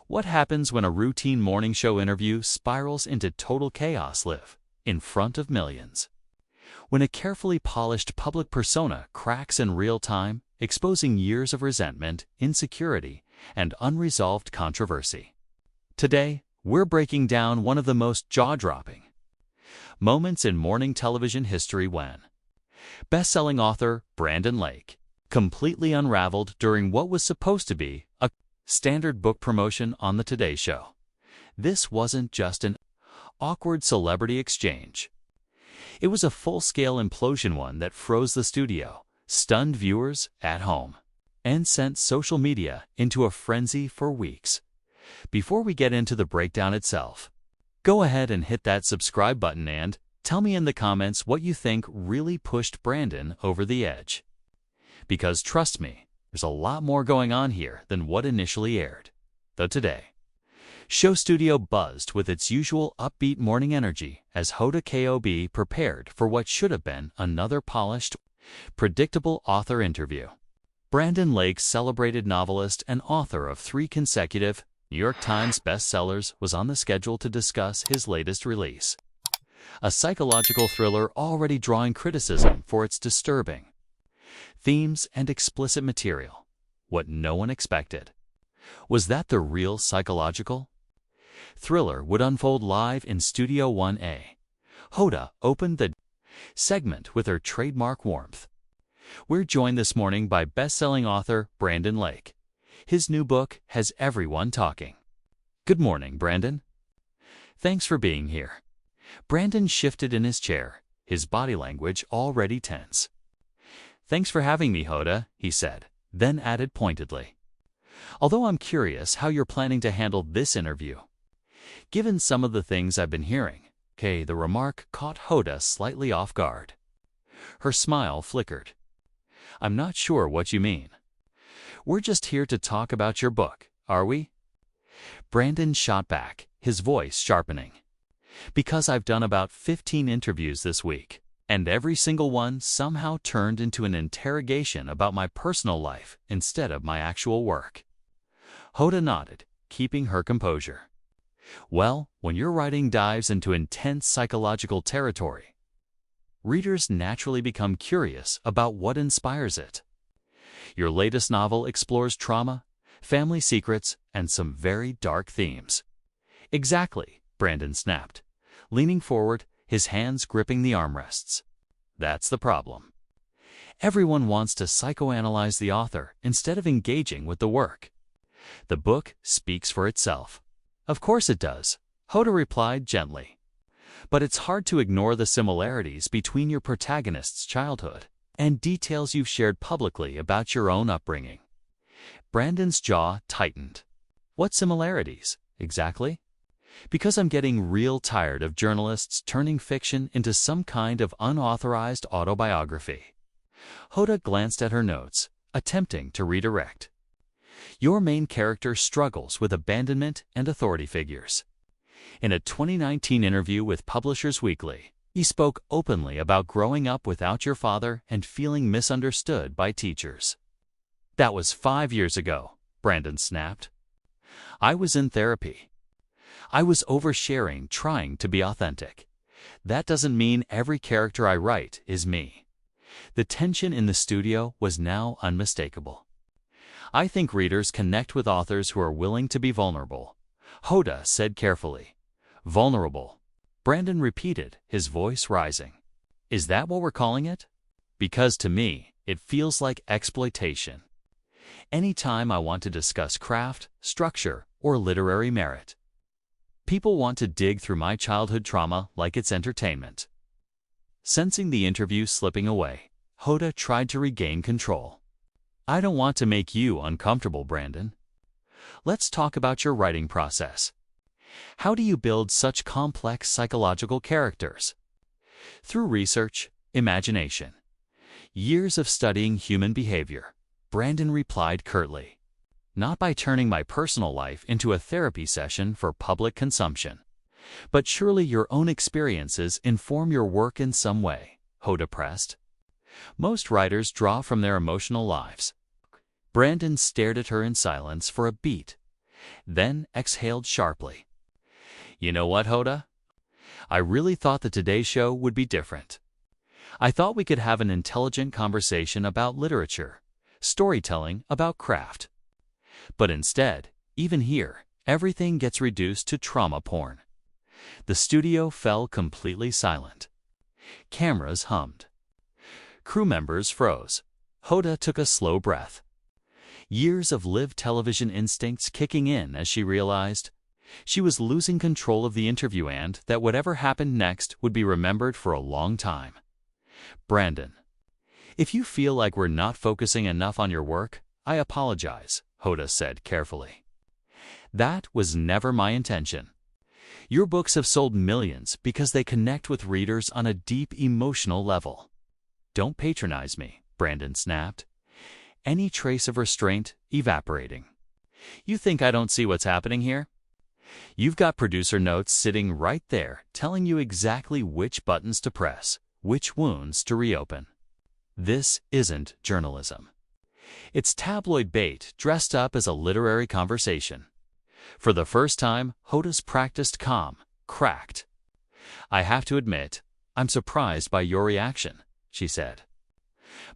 What happens when a routine morning show interview spirals into total chaos live in front of millions? When a carefully polished public persona cracks in real time, exposing years of resentment, insecurity, and unresolved controversy. Today, we're breaking down one of the most jaw-dropping moments in morning television history when best-selling author Brandon Lake completely unraveled during what was supposed to be a standard book promotion on the Today Show. This wasn't just an awkward celebrity exchange. It was a full-scale implosion, one that froze the studio, stunned viewers at home, and sent social media into a frenzy for weeks. Before we get into the breakdown itself, go ahead and hit that subscribe button and tell me in the comments what you think really pushed Brandon over the edge. Because trust me, there's a lot more going on here than what initially aired. The Today Show studio buzzed with its usual upbeat morning energy as Hoda Kotb prepared for what should have been another polished, predictable author interview. Brandon Lake, celebrated novelist and author of 3 consecutive New York Times bestsellers, was on the schedule to discuss his latest release, a psychological thriller already drawing criticism for its disturbing themes and explicit material. What no one expected was that the real psychological thriller would unfold live in Studio 1A. Hoda opened the segment with her trademark warmth. We're joined this morning by best-selling author Brandon Lake. His new book has everyone talking. Good morning, Brandon. Thanks for being here. Brandon shifted in his chair, his body language already tense. Thanks for having me, Hoda, he said, then added pointedly, although I'm curious how you're planning to handle this interview, given some of the things I've been hearing. The remark caught Hoda slightly off guard. Her smile flickered. I'm not sure what you mean. We're just here to talk about your book, are we? Brandon shot back, his voice sharpening. Because I've done about 15 interviews this week, and every single one somehow turned into an interrogation about my personal life instead of my actual work. Hoda nodded, keeping her composure. Well, when your writing dives into intense psychological territory, readers naturally become curious about what inspires it. Your latest novel explores trauma, family secrets, and some very dark themes. Exactly, Brandon snapped, leaning forward, his hands gripping the armrests. That's the problem. Everyone wants to psychoanalyze the author instead of engaging with the work. The book speaks for itself. Of course it does, Hoda replied gently. But it's hard to ignore the similarities between your protagonist's childhood and details you've shared publicly about your own upbringing. Brandon's jaw tightened. What similarities, exactly? Because I'm getting real tired of journalists turning fiction into some kind of unauthorized autobiography. Hoda glanced at her notes, attempting to redirect. Your main character struggles with abandonment and authority figures. In a 2019 interview with Publishers Weekly, he spoke openly about growing up without your father and feeling misunderstood by teachers. That was 5 years ago, Brandon snapped. I was in therapy. I was oversharing, trying to be authentic. That doesn't mean every character I write is me. The tension in the studio was now unmistakable. I think readers connect with authors who are willing to be vulnerable, Hoda said carefully. Vulnerable, Brandon repeated, his voice rising. Is that what we're calling it? Because to me, it feels like exploitation. Anytime I want to discuss craft, structure, or literary merit, people want to dig through my childhood trauma like it's entertainment. Sensing the interview slipping away, Hoda tried to regain control. I don't want to make you uncomfortable, Brandon. Let's talk about your writing process. How do you build such complex psychological characters? Through research, imagination, years of studying human behavior, Brandon replied curtly. Not by turning my personal life into a therapy session for public consumption. But surely your own experiences inform your work in some way, Hoda pressed. Most writers draw from their emotional lives. Brandon stared at her in silence for a beat, then exhaled sharply. You know what, Hoda? I really thought the Today Show would be different. I thought we could have an intelligent conversation about literature, storytelling about craft. But instead, even here, everything gets reduced to trauma porn. The studio fell completely silent. Cameras hummed. Crew members froze. Hoda took a slow breath. Years of live television instincts kicking in as she realized she was losing control of the interview and that whatever happened next would be remembered for a long time. Brandon, if you feel like we're not focusing enough on your work, I apologize, Hoda said carefully. That was never my intention. Your books have sold millions because they connect with readers on a deep emotional level. Don't patronize me, Brandon snapped, any trace of restraint evaporating. You think I don't see what's happening here? You've got producer notes sitting right there telling you exactly which buttons to press, which wounds to reopen. This isn't journalism. It's tabloid bait dressed up as a literary conversation. For the first time, Hoda's practiced calm cracked. I have to admit, I'm surprised by your reaction, she said.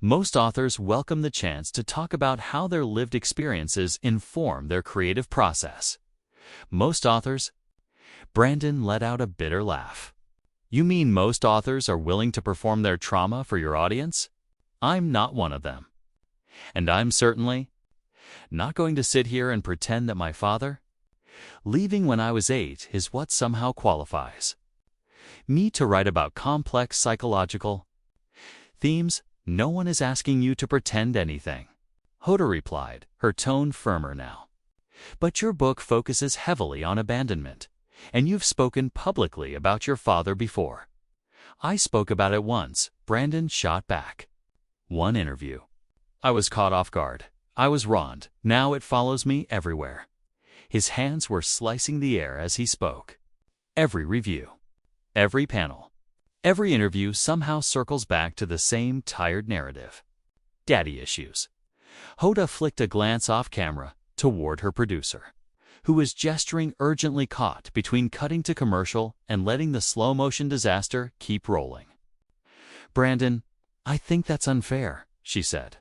Most authors welcome the chance to talk about how their lived experiences inform their creative process. Most authors? Brandon let out a bitter laugh. You mean most authors are willing to perform their trauma for your audience? I'm not one of them. And I'm certainly not going to sit here and pretend that my father, leaving when I was 8, is what somehow qualifies me to write about complex psychological themes. No one is asking you to pretend anything, Hoda replied, her tone firmer now. But your book focuses heavily on abandonment, and you've spoken publicly about your father before. I spoke about it once, Brandon shot back. One interview. I was caught off guard. I was wronged. Now it follows me everywhere. His hands were slicing the air as he spoke. Every review, every panel, every interview somehow circles back to the same tired narrative. Daddy issues. Hoda flicked a glance off camera toward her producer, who was gesturing urgently, caught between cutting to commercial and letting the slow-motion disaster keep rolling. Brandon, I think that's unfair, she said.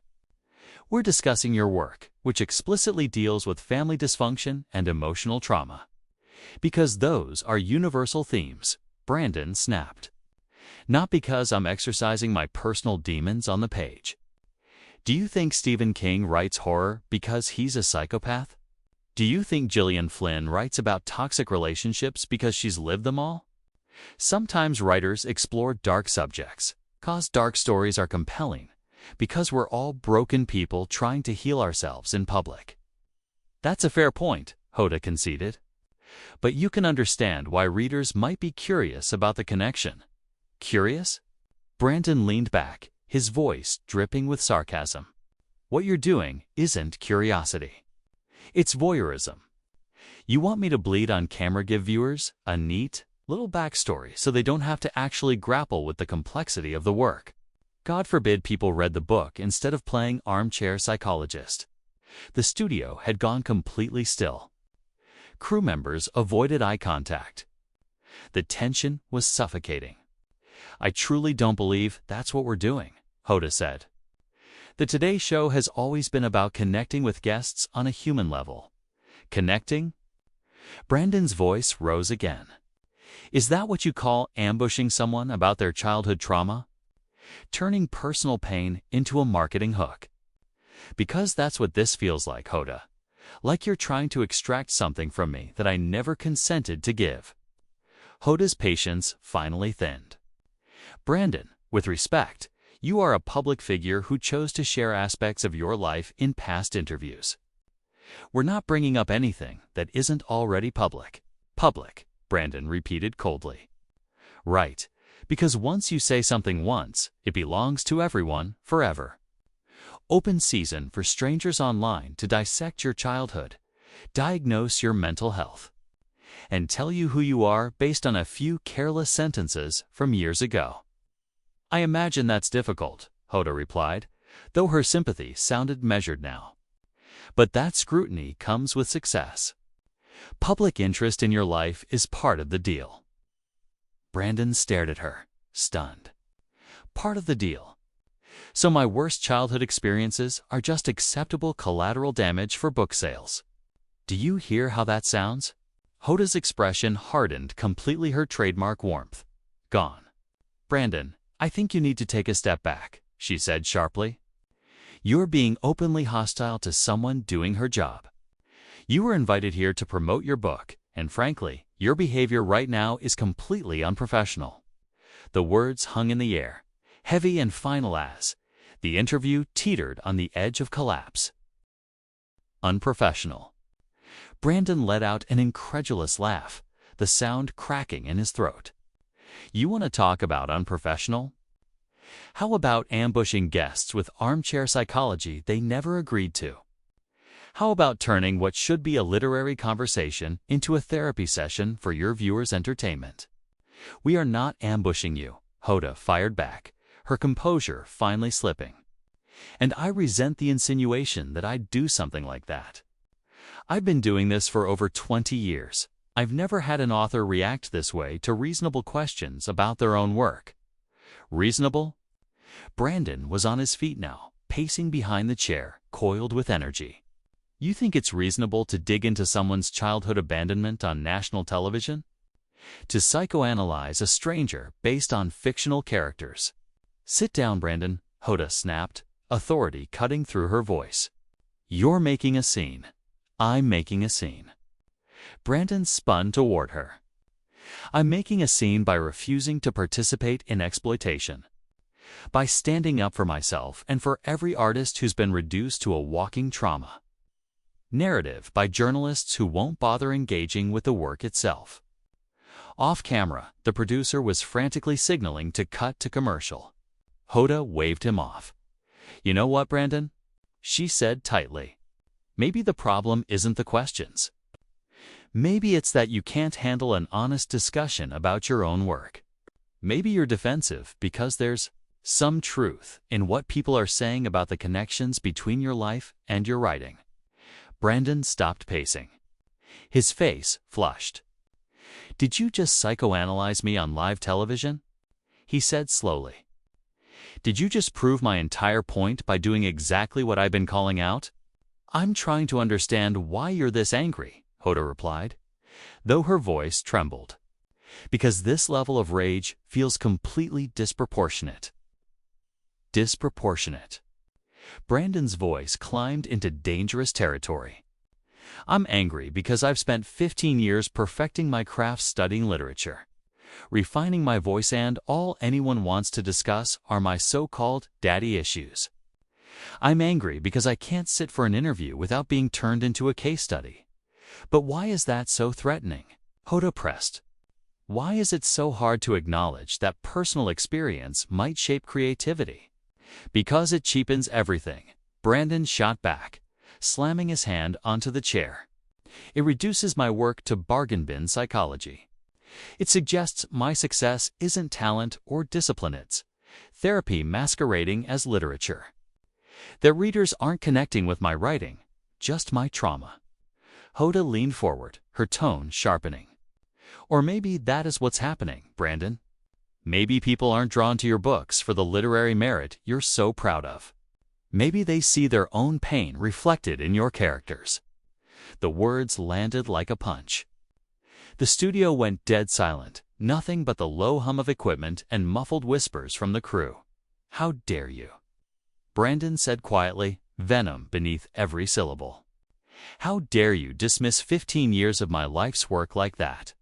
We're discussing your work, which explicitly deals with family dysfunction and emotional trauma. Because those are universal themes, Brandon snapped. Not because I'm exercising my personal demons on the page. Do you think Stephen King writes horror because he's a psychopath? Do you think Gillian Flynn writes about toxic relationships because she's lived them all? Sometimes writers explore dark subjects, cause dark stories are compelling, because we're all broken people trying to heal ourselves in public. That's a fair point, Hoda conceded. But you can understand why readers might be curious about the connection. Curious? Brandon leaned back, his voice dripping with sarcasm. What you're doing isn't curiosity. It's voyeurism. You want me to bleed on camera, give viewers a neat little backstory so they don't have to actually grapple with the complexity of the work. God forbid people read the book instead of playing armchair psychologist. The studio had gone completely still. Crew members avoided eye contact. The tension was suffocating. I truly don't believe that's what we're doing, Hoda said. The Today Show has always been about connecting with guests on a human level. Connecting? Brandon's voice rose again. Is that what you call ambushing someone about their childhood trauma? Turning personal pain into a marketing hook? Because that's what this feels like, Hoda. Like you're trying to extract something from me that I never consented to give. Hoda's patience finally thinned. Brandon, with respect, you are a public figure who chose to share aspects of your life in past interviews. We're not bringing up anything that isn't already public. Public, Brandon repeated coldly. Right, because once you say something once, it belongs to everyone forever. Open season for strangers online to dissect your childhood, diagnose your mental health, and tell you who you are based on a few careless sentences from years ago. I imagine that's difficult, Hoda replied, though her sympathy sounded measured now. But that scrutiny comes with success. Public interest in your life is part of the deal. Brandon stared at her, stunned. Part of the deal. So my worst childhood experiences are just acceptable collateral damage for book sales. Do you hear how that sounds? Hoda's expression hardened, completely her trademark warmth. Gone. Brandon, I think you need to take a step back, she said sharply. You're being openly hostile to someone doing her job. You were invited here to promote your book, and frankly, your behavior right now is completely unprofessional. The words hung in the air, heavy and final as the interview teetered on the edge of collapse. Unprofessional. Brandon let out an incredulous laugh, the sound cracking in his throat. You want to talk about unprofessional? How about ambushing guests with armchair psychology they never agreed to? How about turning what should be a literary conversation into a therapy session for your viewers' entertainment? We are not ambushing you, Hoda fired back, her composure finally slipping. And I resent the insinuation that I'd do something like that. I've been doing this for over 20 years. I've never had an author react this way to reasonable questions about their own work. Reasonable? Brandon was on his feet now, pacing behind the chair, coiled with energy. You think it's reasonable to dig into someone's childhood abandonment on national television? To psychoanalyze a stranger based on fictional characters? Sit down, Brandon, Hoda snapped, authority cutting through her voice. You're making a scene. I'm making a scene. Brandon spun toward her. I'm making a scene by refusing to participate in exploitation. By standing up for myself and for every artist who's been reduced to a walking trauma. Narrative by journalists who won't bother engaging with the work itself. Off camera, the producer was frantically signaling to cut to commercial. Hoda waved him off. You know what, Brandon? She said tightly. Maybe the problem isn't the questions. Maybe it's that you can't handle an honest discussion about your own work. Maybe you're defensive because there's some truth in what people are saying about the connections between your life and your writing. Brandon stopped pacing. His face flushed. Did you just psychoanalyze me on live television? He said slowly. Did you just prove my entire point by doing exactly what I've been calling out? I'm trying to understand why you're this angry, Hoda replied, though her voice trembled. Because this level of rage feels completely disproportionate. Disproportionate. Brandon's voice climbed into dangerous territory. I'm angry because I've spent 15 years perfecting my craft studying literature, refining my voice, and all anyone wants to discuss are my so-called daddy issues. I'm angry because I can't sit for an interview without being turned into a case study. But why is that so threatening? Hoda pressed. Why is it so hard to acknowledge that personal experience might shape creativity? Because it cheapens everything, Brandon shot back, slamming his hand onto the chair. It reduces my work to bargain bin psychology. It suggests my success isn't talent or discipline, it's therapy masquerading as literature. That readers aren't connecting with my writing, just my trauma. Hoda leaned forward, her tone sharpening. Or maybe that is what's happening, Brandon. Maybe people aren't drawn to your books for the literary merit you're so proud of. Maybe they see their own pain reflected in your characters. The words landed like a punch. The studio went dead silent, nothing but the low hum of equipment and muffled whispers from the crew. How dare you? Brandon said quietly, venom beneath every syllable. How dare you dismiss 15 years of my life's work like that?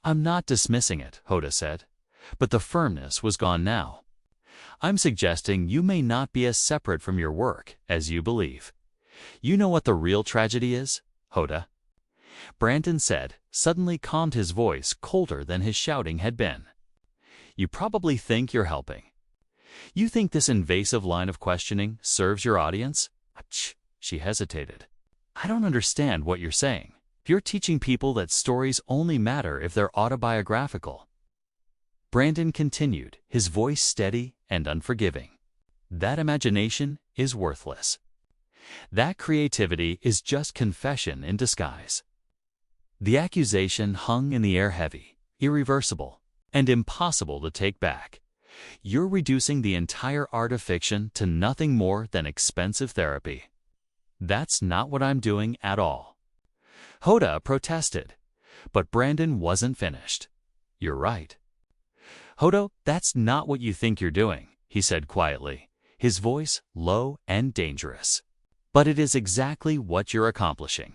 I'm not dismissing it, Hoda said. But the firmness was gone now. I'm suggesting you may not be as separate from your work as you believe. You know what the real tragedy is, Hoda? Brandon said, suddenly calmed, his voice colder than his shouting had been. You probably think you're helping. You think this invasive line of questioning serves your audience? She hesitated. I don't understand what you're saying. You're teaching people that stories only matter if they're autobiographical. Brandon continued, his voice steady and unforgiving. That imagination is worthless. That creativity is just confession in disguise. The accusation hung in the air heavy, irreversible, and impossible to take back. You're reducing the entire art of fiction to nothing more than expensive therapy. That's not what I'm doing at all. Hoda protested, but Brandon wasn't finished. You're right. Hoda, that's not what you think you're doing, he said quietly, his voice low and dangerous. But it is exactly what you're accomplishing.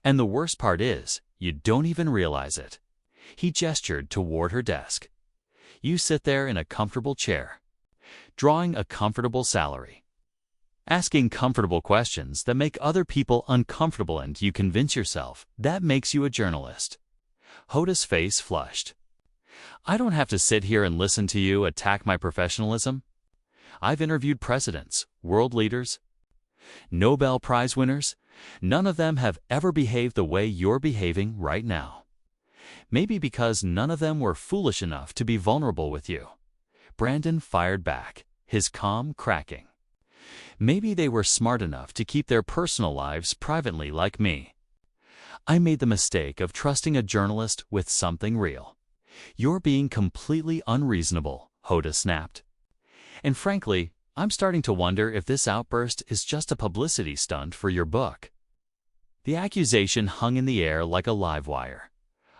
And the worst part is, you don't even realize it. He gestured toward her desk. You sit there in a comfortable chair, drawing a comfortable salary, asking comfortable questions that make other people uncomfortable, and you convince yourself that makes you a journalist. Hoda's face flushed. I don't have to sit here and listen to you attack my professionalism. I've interviewed presidents, world leaders, Nobel Prize winners. None of them have ever behaved the way you're behaving right now. Maybe because none of them were foolish enough to be vulnerable with you. Brandon fired back, his calm cracking. Maybe they were smart enough to keep their personal lives privately like me. I made the mistake of trusting a journalist with something real. You're being completely unreasonable, Hoda snapped. And frankly, I'm starting to wonder if this outburst is just a publicity stunt for your book. The accusation hung in the air like a live wire.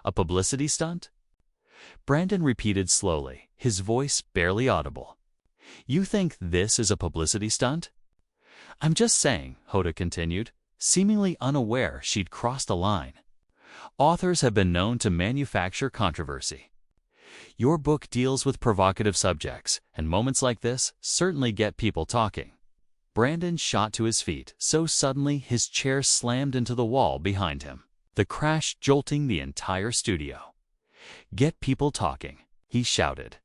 A publicity stunt? Brandon repeated slowly, his voice barely audible. You think this is a publicity stunt? I'm just saying, Hoda continued, seemingly unaware she'd crossed a line. Authors have been known to manufacture controversy. Your book deals with provocative subjects, and moments like this certainly get people talking. Brandon shot to his feet so suddenly his chair slammed into the wall behind him, the crash jolting the entire studio. Get people talking, he shouted.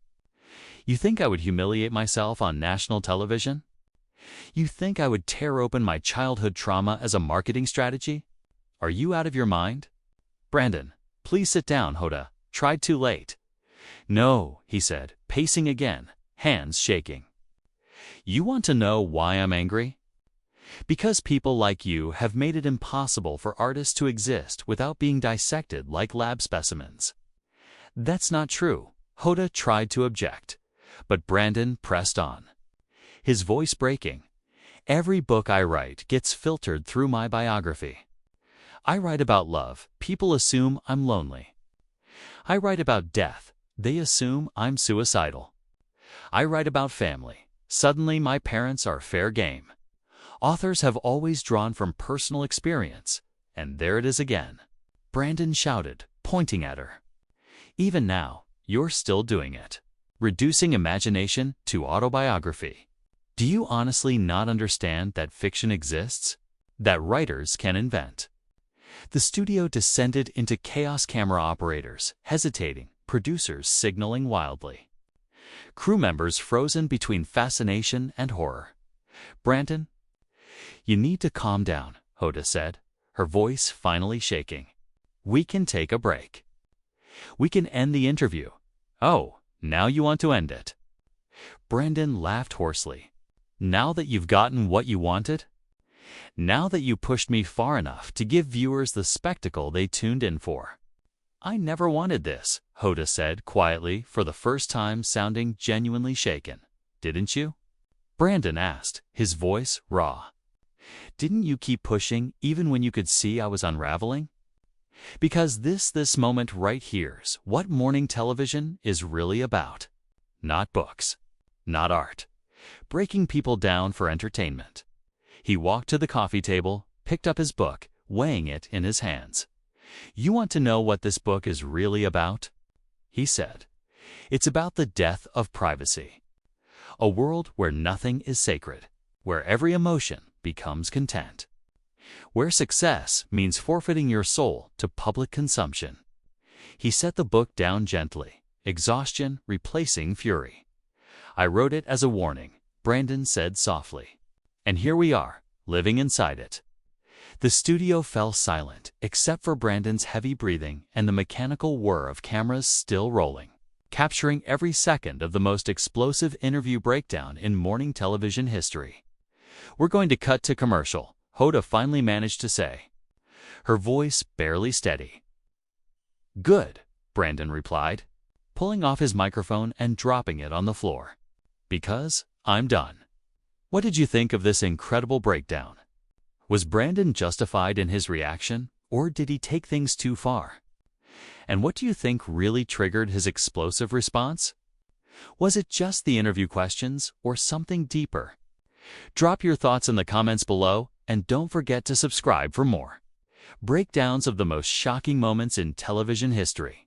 You think I would humiliate myself on national television? You think I would tear open my childhood trauma as a marketing strategy? Are you out of your mind? Brandon, please sit down, Hoda. Tried too late. No, he said, pacing again, hands shaking. You want to know why I'm angry? Because people like you have made it impossible for artists to exist without being dissected like lab specimens. That's not true, Hoda tried to object, but Brandon pressed on, his voice breaking. Every book I write gets filtered through my biography. I write about love, people assume I'm lonely. I write about death, they assume I'm suicidal. I write about family, suddenly my parents are fair game. Authors have always drawn from personal experience, and there it is again. Brandon shouted, pointing at her. Even now, you're still doing it. Reducing imagination to autobiography. Do you honestly not understand that fiction exists? That writers can invent? The studio descended into chaos, camera operators hesitating, producers signaling wildly. Crew members frozen between fascination and horror. Brandon, you need to calm down, Hoda said, her voice finally shaking. We can take a break. We can end the interview. Oh, now you want to end it. Brandon laughed hoarsely. Now that you've gotten what you wanted? Now that you pushed me far enough to give viewers the spectacle they tuned in for? I never wanted this, Hoda said quietly, for the first time sounding genuinely shaken. Didn't you? Brandon asked, his voice raw. Didn't you keep pushing even when you could see I was unraveling? Because this moment right here's what morning television is really about. Not books. Not art. Breaking people down for entertainment. He walked to the coffee table, picked up his book, weighing it in his hands. You want to know what this book is really about? He said. It's about the death of privacy. A world where nothing is sacred, where every emotion becomes content, where success means forfeiting your soul to public consumption. He set the book down gently, exhaustion replacing fury. I wrote it as a warning, Brandon said softly. And here we are, living inside it. The studio fell silent, except for Brandon's heavy breathing and the mechanical whir of cameras still rolling, capturing every second of the most explosive interview breakdown in morning television history. We're going to cut to commercial, Hoda finally managed to say. her voice barely steady. "Good," Brandon replied, pulling off his microphone and dropping it on the floor. "Because I'm done." What did you think of this incredible breakdown? Was Brandon justified in his reaction, or did he take things too far? And what do you think really triggered his explosive response? Was it just the interview questions or something deeper? Drop your thoughts in the comments below, and don't forget to subscribe for more breakdowns of the most shocking moments in television history.